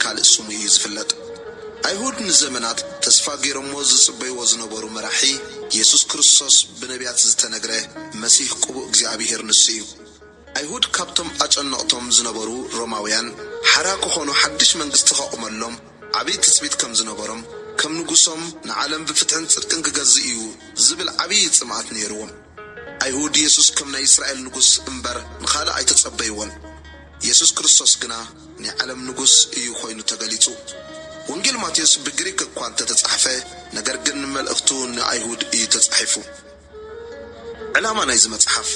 ካልእ ስሙ እዩ ዝፍለጥ አይሁድ ንዘመናት ተስፋ ገይሮሞ ዝጽበይዎ ዝነበሩ መራሒ ኢየሱስ ክርስቶስ ብነቢያት ዝተነግረ መሲህ ቅቡእ እግዚአብሔር ንሱ እዩ አይሁድ ካብቶም አጨነቅቶም ዝነበሩ ሮማውያን ሓራ ክኾኑ ሓድሽ መንግስቲ ከቁመሎም ዓብይ ትጽቢት ከም ዝነበሮም ከም ንጉሶም ንዓለም ብፍትሕን ጽድቅን ክገዝእ እዩ ዝብል ዓብይ ጽምዓት ነይርዎም አይሁድ ኢየሱስ ከም ናይ እስራኤል ንጉስ እምበር ንኻልእ ኣይተጸበይዎን ኢየሱስ ክርስቶስ ግና ናይ ዓለም ንጉስ እዩ ኮይኑ ተገሊጹ ወንጌል ማቴዎስ በግሪክ እኳ ተጻሕፈ ነገር ግን መልእኽቱ ንአይሁድ እዩ ተጻሒፉ ዕላማ ናይዚ መጽሓፍ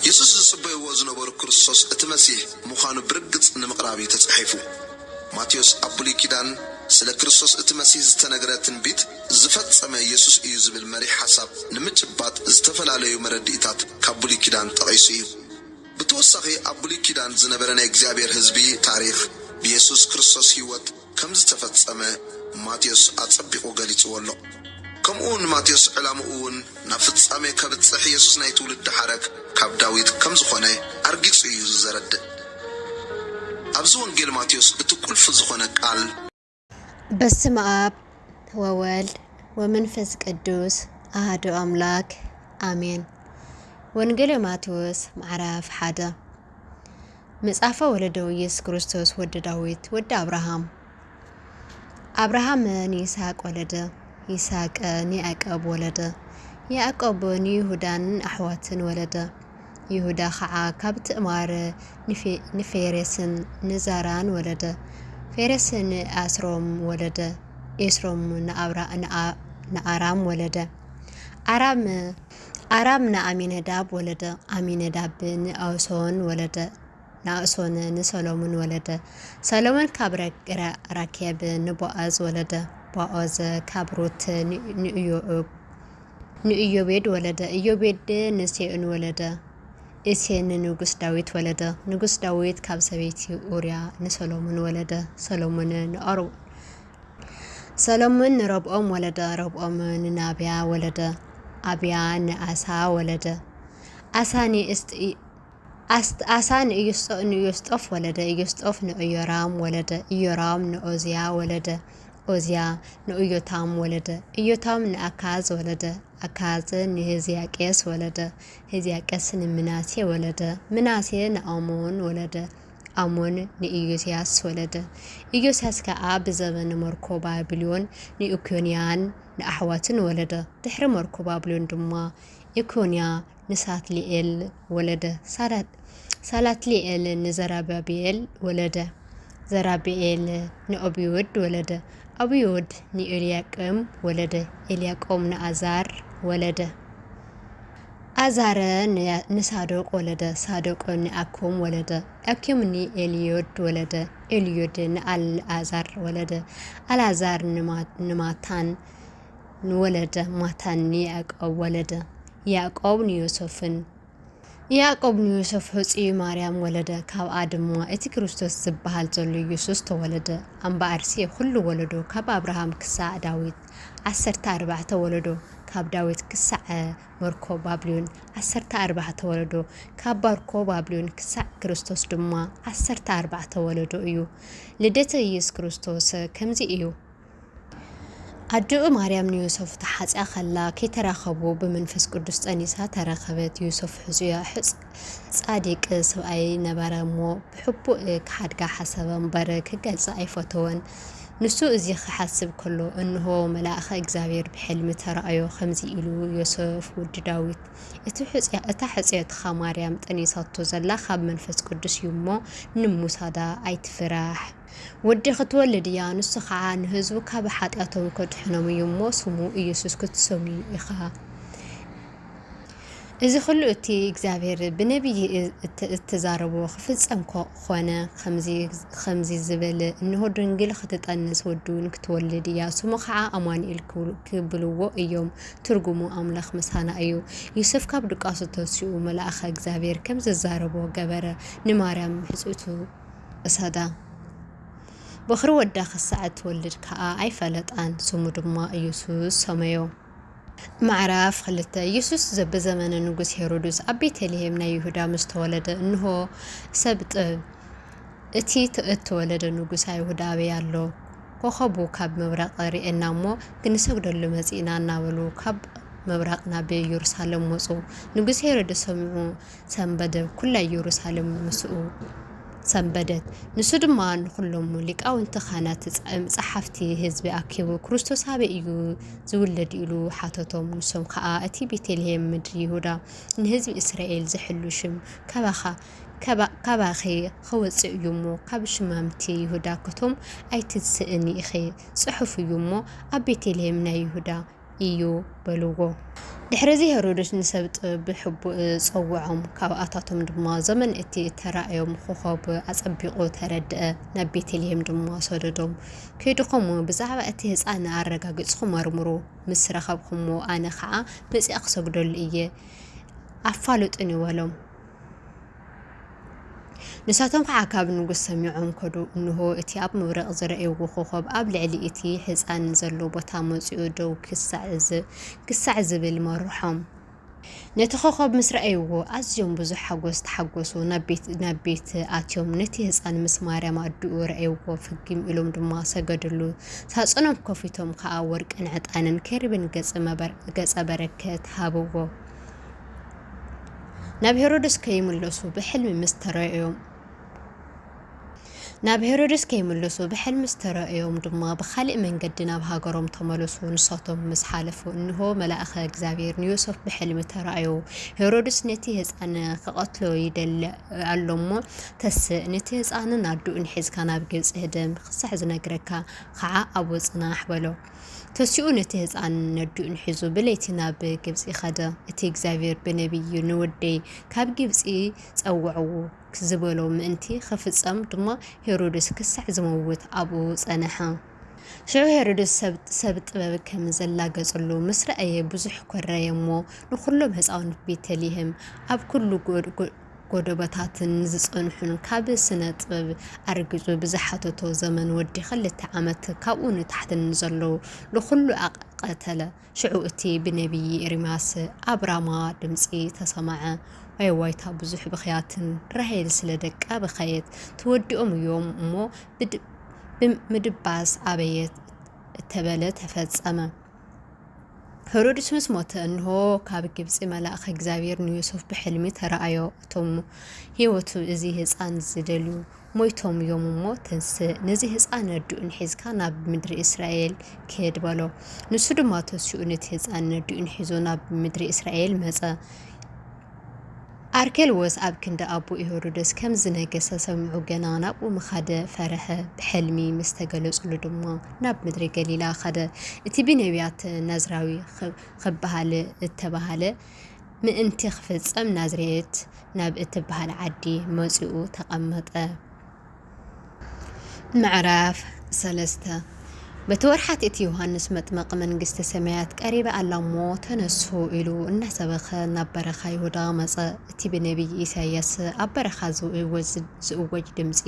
ኢየሱስ ዝጽበይዎ ዝነበሩ ክርስቶስ እቲ መሲህ ምዃኑ ብርግጽ ንምቕራብ እዩ ተጻሒፉ ማቴዎስ ኣብ ብሉይ ኪዳን ስለ ክርስቶስ እቲ መሲህ ዝተነገረ ትንቢት ዝፈጸመ ኢየሱስ እዩ ዝብል መሪሕ ሓሳብ ንምጭባጥ ዝተፈላለዩ መረድኢታት ካብ ብሉይ ኪዳን ጠቒሱ እዩ ብተወሳኺ ኣብ ብሉይ ኪዳን ዝነበረ ናይ እግዚአብሔር ህዝቢ ታሪኽ بيسوس كريستوس هيوت كم زتفتصمه ماتيوس أتصبقو غليصو ولو كمون ماتيوس علامون نفتصامه كبتصح يسوس ناي تولد حرك كاب داويد كم زخونه ارغيص يو زرد ابز وانجيل ماتيوس اتكلف زخونه قال بسم اب وولد ومنفس قدوس احد املاك امين وانجيل ماتيوس معرف حدا مصافه ولده ኢየሱስ ክርስቶስ ወደ ዳዊት ወደ አብርሃም ይስሐቅ ወለደ ይስሐቅ ያዕቆብ ወለደ ያዕቆብ ይሁዳን አሕዋትን ወለደ ይሁዳ ኸዓ ካብ ትዕማር ንፌሬስን ንዛራን ወለደ ፌሬስን አስሮም ወለደ ኤስሮም ንአራም ወለደ አራም ንአሚነዳብ ወለደ አሚነዳብ ንአውሶን ወለደ ناقصون نسلمون ولده سلمون كبر راكب نبوأز ولده بوأز كبروت نيوبيد ولده يوبيد نسيئن ولده إسين نجوس داويت ولده نجوس داويت كابسبيتي أوريا نسلمون ولده سلمون نأرو سلمون رب ولده رب نابيا ولده أبيا نأسا ولده أساني أسان يوسطف ولده يوسطف نأيرام ولده يرام نأوزيا ولده أوزيا نأيوتام ولده يوتام نأكاز ولده أكاز نهزياكيس ولده هزياكيس نمناسي ولده مناسي نأمون ولده أمون نإيوسياس ولده إيوسياس كأب زمن مركو بابليون نأكونيان نأحواتن ولده تحر مركو بابليون دما يكونيا نسات ليل ولده سالات ليل نزرابيل ولده زرابيل نأبيود ولده أبيود نإلياكم ولده إلياكم نأزار ولده أزار نصادق ولده صادق نأكم ولده أكيم نإليود ولده إليود نأزار ولده الأزار نماتان ولده ماتان نيأكم ولده يعقوب يوسف حصي مريم ولده كاب آدم اتي كريستوس زبحال زلو يسوس تولده ام بارسي كل ولده كاب ابراهام كسا داويد 14 ولده كاب داويد كسا مركو بابليون 14 ولده كاب باركو بابليون كسا كريستوس دما 14 ولده ايو لدته يسوع كريستوس كمزي ايو أدعو مريم يوسف تحت أخلا كي تراخبوا بمنفس قدس أنيسا تراخبت يوسف حزيا حس صادق سوأي نبرمو بحبو حدقا حسبا مبارك قلص أي فتوان نسو إزي حسب كله إنه ملاخ إكزابير بحلم ترأيو خمزي إلو يوسف ود داويد اتحس يتخا مريم أنيسا توزلا خاب منفس قدس يومو نمو سادا أي تفراح ودي خطولد يا نص خعان هزو كاب حاتياتهم كدحنم يمو سمو إيسوس كتسمي إخا إذا خلو إتي إكزابير بنبي التزاربو خفز أمكو خوانا خمزي زبل إنه درنجل خطت أنس ودون كتولد يا سمو خعا أمان الكبلو إيوم ترجمو أملخ مسانا أيو يوسف كاب دقاسو توسيو ملاخ إكزابير كمز الزاربو قبرة نمارم حسوتو أسادا بخرو وداخ الساعة تولد كا أي فلتان سمو دما يسوس سميو معرف خلته يسوس زب زمن نجوس هيرودس أبي تلهم نا يهودا مستولد إنه سبت እቲ እትወለደ ንጉስ አይሁድ ኣበይ ኣሎ ኮኸቡ ካብ መብራቕ ሪኤና እሞ ክንሰግደሉ መጺና እናበሉ ካብ መብራቕ ናብ ኢየሩሳሌም ወጹ። ንጉስ ሄሮድስ ሰሚዑ ሰንበደ ኩላ ኢየሩሳሌም ምስኡ ሰንበደት። ንሱ ድማ ንኩሎም ሊቃውንቲ ካህናት ጸሓፍቲ ህዝቢ ኣኪቡ ክርስቶስ ኣበይ እዩ ዝውለድ ኢሉ ሓተቶም። ንሶም ከዓ እቲ ቤተልሔም ምድሪ ይሁዳ ንህዝቢ እስራኤል ዘሕሉ ሽም ካባኺ ክወፅእ እዩ እሞ ካብ ሽማምቲ ይሁዳ ከቶም ኣይትስእኒ ኢኺ ጽሑፍ እዩ እሞ ኣብ ቤተልሔም ናይ ይሁዳ እዩ በልዎ። ድሕረዚ ሄሮድስ ንሰብጥ ብሕቡእ ጸውዖም ካብኣታቶም ድማ ዘመን እቲ ተራእዮም ኮኸብ ኣጸቢቑ ተረድአ። ናብ ቤተልሔም ድማ ሰደዶም ከይድኹም ብዛዕባ እቲ ህፃን ኣረጋጊጽኩም መርምሩ ምስ ረኸብኩሞ ኣነ ከዓ መጺኣ ክሰግደሉ እየ ኣፋልጡን ይበሎም። ንሳቶም ከዓ ካብ ንጉስ ሰሚዖም ከዱ እንሆ እቲ ኣብ መብረቕ ዝረአይዎ ኮኸብ ኣብ ልዕሊ እቲ ህፃን ዘሎ ቦታ መጺኡ ደው ክሳዕ ዝብል መርሖም። ነቲ ኮኸብ ምስ ረአይዎ ኣዝዮም ብዙሕ ሓጎስ ተሓጎሱ። ናብ ቤት ኣትዮም ነቲ ህፃን ምስ ማርያም ኣድኡ ረአይዎ ፍጊም ኢሎም ድማ ሰገድሉ። ሳጽኖም ከፊቶም ከዓ ወርቅን ዕጣንን ከሪብን ገጸ በረከት ሃብዎ። ናብ ሄሮድስ ከይምለሱ ብሕልሚ ምስተረአዮም ድማ ብኻልእ መንገዲ ናብ ሃገሮም ተመለሱ። ንሳቶም ምስ ሓለፉ እንሆ መልአኸ እግዚአብሔር ንዮሴፍ ብሕልሚ ተራእዩ። ሄሮድስ ነቲ ህፃን ክቐትሎ ይደሊ ኣሎሞ ተስእ ነቲ ህፃንን ኣድኡን ሒዝካ ናብ ግብፂ ህደም ክሳዕ ዝነግረካ ከዓ ኣብ ወፅናሕ በሎ። ተሲኡ ነቲ ህፃን ነድኡን ሒዙ ብለይቲ ናብ ግብፂ ኸደ። እቲ እግዚአብሔር ብነቢይ ንወደይ ካብ ግብፂ ጸውዕዎ ክዝበሎ ምእንቲ ክፍጸም ድማ ሄሮድስ ክሳዕ ዝመውት ኣብኡ ጸነሐ። ሽዑ ሄሮድስ ሰብ ጥበብ ከም ዘላገጸሉ ምስ ረአየ ብዙሕ ኮረየ እሞ ንኩሎም ህፃውንቲ ቤተልሔም ኣብ ኩሉ ጎደበታትን ዝጸንሑን ካብ ስነ ጥበብ ኣርግጹ ብዝሓተቶ ዘመን ወዲ 2 ዓመት ካብኡ ንታሕትን ዘለው ንኩሉ ኣቀተለ። ሽዑ እቲ ብነቢይ ኤርምያስ ኣብ ራማ ድምፂ ተሰማዐ። ዋይታ ብዙሕ ብኽያትን ራሄል ስለ ደቃ ብኸየት ትወዲኦም እዮም እሞ ብምድባስ ኣበየት እተበለ ተፈጸመ። ሄሮድስ ምስ ሞተ እንሆ ካብ ግብፂ መልአኸ እግዚአብሔር ንዮሴፍ ብሕልሚ ተራእዮ። እቶም ህይወቱ እዚ ህፃን ዝደልዩ ሞይቶም እዮም እሞ ተንስእ ነዚ ህፃን ነድኡን ሒዝካ ናብ ምድሪ እስራኤል ከድ በሎ። ንሱ ድማ ተሲኡ ነቲ ህፃን ነድኡን ሒዞ ናብ ምድሪ እስራኤል መጸ። ኣርኬልዎስ ኣብ ክንደ ኣቦ ሄሮድስ ከም ዝነገሰ ሰሚዑ ገና ናብኡ ምኻደ ፈረኸ። ብሕልሚ ምስ ተገለጹሉ ድማ ናብ ምድሪ ገሊላ ኸደ። እቲ ብነቢያት ናዝራዊ ክበሃል እተባሃለ ምእንቲ ክፍጸም ናዝሬት ናብ እትበሃል ዓዲ መጺኡ ተቐመጠ። ምዕራፍ 3 በተወርሓት እቲ ዮሐንስ መጥመቅ መንግስተ ሰማያት ቀሪበ ኣላሞ ተነሱ ኢሉ እናሰበኸ ናብ በረኻ ይሁዳ መጸ። እቲ ብነቢይ ኢሳያስ ኣብ በረኻ ዝእወጅ ድምፂ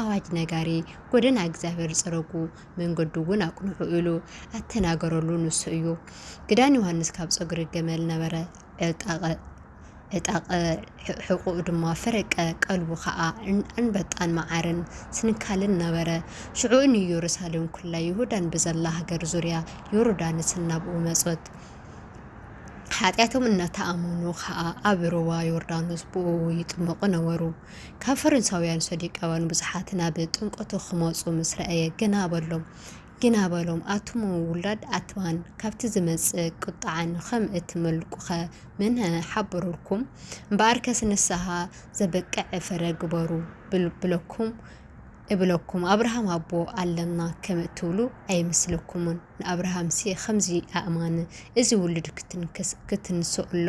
ኣዋጅ ነጋሪ ጎደና እግዚአብሔር ጽረጉ መንገዱ እውን ኣቅንዑ ኢሉ ኣተናገረሉ ንሱ እዩ። ግዳን ዮሐንስ ካብ ፀጉሪ ገመል ነበረ ዕጣቀ ሕቁ ድማ ፈረቀ ቀልቡ ከዓ አንበጣን ማዓርን ስንካልን ነበረ። ሽዑን ኢየሩሳሌም ኩላ ይሁዳን በዘላ ሃገር ዙርያ ዮርዳኖስ ናብኡ መጾት ኃጢአቶም እናተኣመኑ ከዓ ኣብ ሩባ ዮርዳኖስ ብኡ ይጥመቁ ነበሩ። ካብ ፈረንሳውያን ሰዲቃውያን ብዙሓት ናብ ጥምቀቱ ክመጹ ምስ ረአየ ግና በሎም ኣቱም ውላድ ኣትማን ካብቲ ዝመጽእ ቁጣዓን ከም እትመልቁኸ ምን ሓበሩልኩም እምበኣርከስ ንስሓ ዘበቅዕ ፍረ ግበሩ ብለኩም ኣብርሃም ኣቦ ኣለና ከም እትብሉ ኣይምስለኩምን። ንኣብርሃም ሲ ከምዚ ኣእማን እዚ ውልድ ክትንስእሎ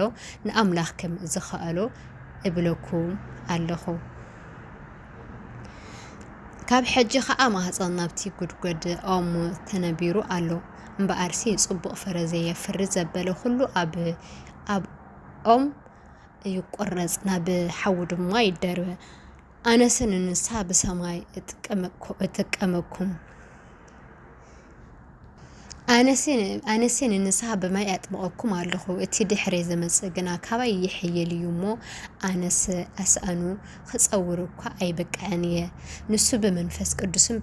ንኣምላኽ ከም ዝኽኣሎ እብለኩም ኣለኹ። ካብ ሕጂ ከዓ ማህፀን ናብቲ ጉድጓድ ኦም ተነቢሩ ኣሎ። እምበኣርሲ ጽቡቕ ፍረ ዘየፍሪ ዘበለ ኩሉ ኣብ ኦም ይቆረጽ ናብ ሓዊ ድማ ይደርበ። ኣነስን ንሳ ብሰማይ እጥቀመኩም ኣነሴን ንስሓ ብማይ ኣጥምቐኩም ኣለኹ እቲ ድሕሪ ዝመጽእ ግና ካባይ ይሕየል እዩ እሞ ኣነስ ኣስኣኑ ክጸውር እኳ ኣይበቃዕን እየ ንሱ ብመንፈስ ቅዱስን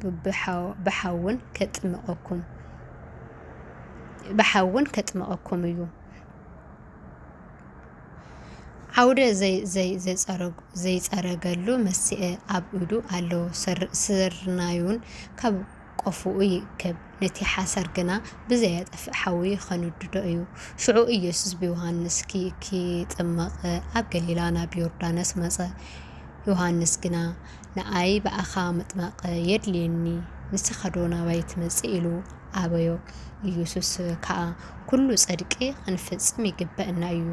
ብሓውን ከጥምቐኩም እዩ ዓውደ ዘይጸረገሉ መስአ ኣብ ኢዱ ኣሎ ስርናዩን ካብ ቆፍኡ ይክብ ነቲ ሓሰር ግና ብዘየጠፍእ ሓዊ ኸንድዶ እዩ ሽዑ ኢየሱስ ብዮሃንስ ኪጥመቕ ኣብ ገሊላ ናብ ዮርዳኖስ መጸ ዮሃንስ ግና ንኣይ በኣኻ ምጥማቕ የድልየኒ ንስኻዶ ናባይ ትመጽእ ኢሉ ኣበዮ ኢየሱስ ከዓ ኩሉ ጸድቂ ክንፍጽም ይግበአና እዩ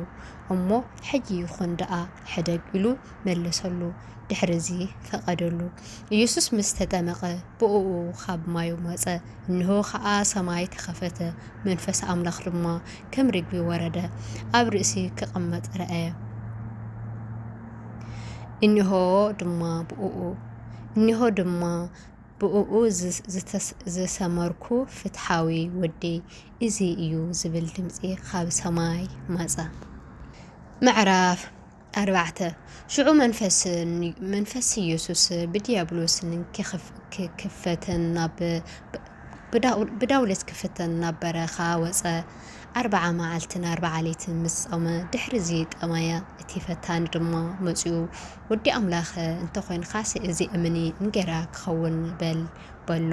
እሞ ሕጂ ይኹን ደኣ ሕደግ ኢሉ መለሰሉ ድሕሪዚ ፈቐደሉ ኢየሱስ ምስ ተጠመቐ ብእኡ ካብ ማዩ መጸ እንሆ ከዓ ሰማይ ተኸፈተ መንፈስ ኣምላኽ ድማ ከም ርግቢ ወረደ ኣብ ርእሲ ክቕመጥ ረአየ እንሆ ድማ ብእኡ ዝሰመርኩ ፍትሓዊ ወዲ እዚ እዩ ዝብል ድምፂ ካብ ሰማይ መጸ ምዕራፍ 4 ሽዑ መንፈስ ኢየሱስ ብዲያብሎስን ክክፈተን ብዳውለት ክፍተን ናብ በረኻ ወፀ 40 መዓልትን 40 ሌሊትን ምስ ጾመ ድሕሪዚ ጠማያ እቲ ፈታኒ ድማ መጺኡ ወዲ ኣምላኽ እንተኾይንካስ እዚ እምኒ እንጌራ ክኸውን በሎ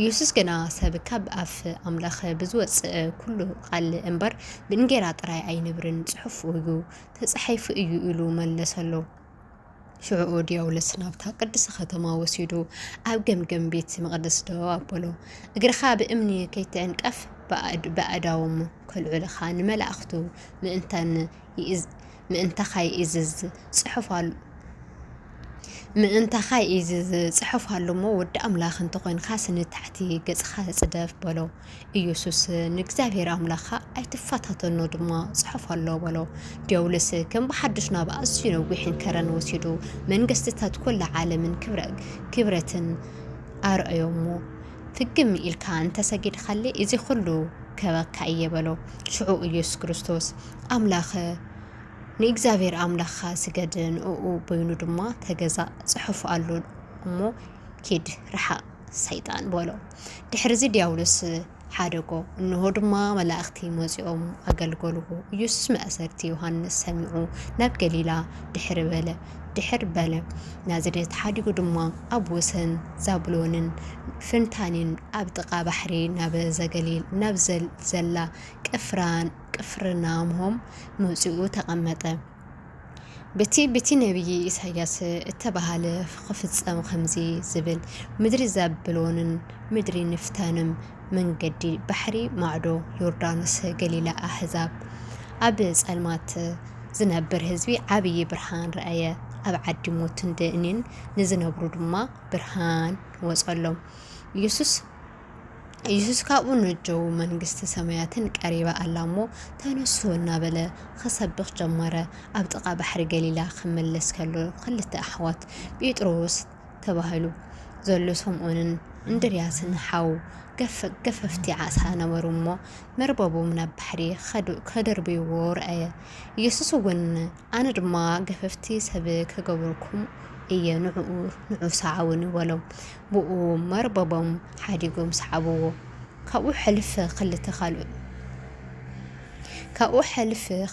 ኢየሱስ ግና ሰብ ካብ ኣፍ ኣምላኽ ብዝወፅእ ኩሉ ቃል እምበር ብእንጌራ ጥራይ ኣይነብርን ጽሑፍ እዩ ተጻሒፉ እዩ ኢሉ መለሰሎ ሽዑ ዲያብሎስ ናብታ ቅድስቲ ከተማ ወሲዱ ኣብ ገምገም ቤት መቕደስ ደው ኣበሎ እግርኻ ብእምኒ ከይትዕንቀፍ በኣዳዎም ከልዑልኻ ንመላእኽቱ ምእንተኻ ይእዝዝ ጽሑፍ ኣሎሞ ወዲ ኣምላኽ እንተኾይንካ ስንታሕቲ ገጽኻ ጽደፍ በሎ ኢየሱስ ንእግዚአብሔር ኣምላኽኻ ኣይትፈታተኖ ድማ ጽሑፍ ኣሎ በሎ ዲያብሎስ ከም ብሓድሽ ናብ ኣዝዩ ነዊሕን ከረን ወሲዱ መንግስትታት ኩሉ ዓለምን ክብረትን ኣርአዮሞ ፍግም ኢልካ እንተሰጊድካለ እዚ ኩሉ ከበካ እየ በሎ ሽዑ ኢየሱስ ክርስቶስ ኣምላኽ ንእግዚአብሔር ኣምላኽኻ ስገድ ንእኡ በይኑ ድማ ተገዛእ ጽሑፍ ኣሎ እሞ ኪድ ረሓቕ ሰይጣን በሎ ድሕሪዚ ዲያብሎስ ሓደጎ እንሆ ድማ መላእኽቲ መጺኦም ኣገልገልዎ ኢየሱስ መእሰርቲ ዮሃንስ ሰሚዑ ናብ ገሊላ ድሕር በለ ናዝሬት ሓዲጉ ድማ ኣብ ወሰን ዛብሎንን ፍንታንን ኣብ ጥቓ ባሕሪ ናብ ዘላ ቅፍርናሆም መጺኡ ተቐመጠ በቲ ነቢይ ኢሳያስ እተባሃለ ክፍጸም ከምዚ ዝብል ምድሪ ዛብሎንን ምድሪ ንፍታንም መንገዲ ባሕሪ ማዕዶ ዮርዳኖስ ገሊላ ኣሕዛብ ኣብ ጸልማት ዝነብር ህዝቢ ዓብይ ብርሃን ረአየ ኣብ ዓዲ ሞትን ደእንን ንዝነብሩ ድማ ብርሃን ወጸሎም ኢየሱስ ካብኡ ነጀው መንግስቲ ሰማያትን ቀሪባ ኣላሞ ተነሱ እናበለ ክሰብኽ ጀመረ ኣብ ጥቓ ባሕሪ ገሊላ ክመለስ ከሎ ክልተ ኣሕዋት ጴጥሮስ ተባሂሉ ዘሎ ሰምዖንን እንድርያስን ሓው ገፈፍቲ ዓሳ ነበሩ እሞ መርበቦም ናብ ባሕሪ ከደርብይዎ ረአየ ኢየሱስ እውን ኣነ ድማ ገፈፍቲ ሰብ ከገብርኩም እየ ንዑ ሰዓውን በሎም ብኡ መርበቦም ሓዲጎም ሰዓብዎ ካብኡ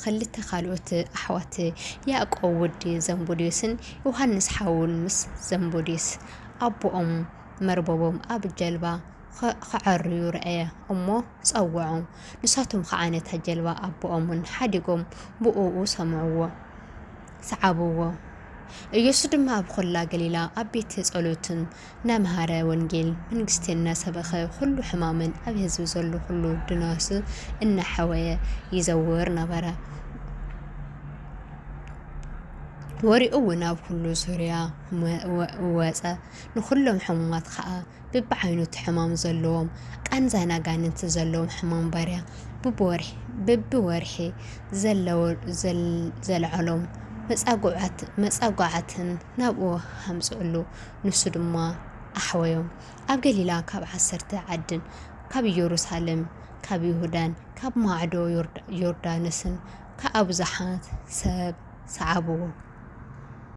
ክልተ ካልኦት ኣሕዋት ያዕቆብ ወዲ ዘንቦዴስን ዮሃንስ ሓውን ምስ ዘንቦዴስ ኣቦኦም መርበቦም ኣብ ጀልባ ክዓርዩ ረአየ እሞ ጸውዖም ንሳቶም ከዓ ነታ ጀልባ ኣቦኦምን ሓዲጎም ብኡ ሰዓብዎ ኢየሱስ ድማ ኣብ ኩላ ገሊላ ኣብ ቤት ጸሎትን ናምሃረ ወንጌል መንግስቲ እናሰበኸ ኩሉ ሕማምን ኣብ ህዝቢ ዘሎ ኩሉ ድናስ እናሐወየ ይዘውር ነበረ ወሪኡ እውን ኣብ ኩሉ ዙርያ ወፀ ንኩሎም ሕሙማት ከዓ ብብዓይነቱ ሕማም ዘለዎም ቃንዛና ጋንንቲ ዘለዎም ሕማም ባርያ ብብወርሒ ዘለዓሎም መጻጓዓትን ናብኡ ሃምጽኡሉ ንሱ ድማ ኣሕወዮም ኣብ ገሊላ ካብ 10 ዓድን ካብ ኢየሩሳሌም ካብ ይሁዳን ካብ ማዕዶ ዮርዳኖስን ከኣብዛሓት ሰብ ሰዓብዎ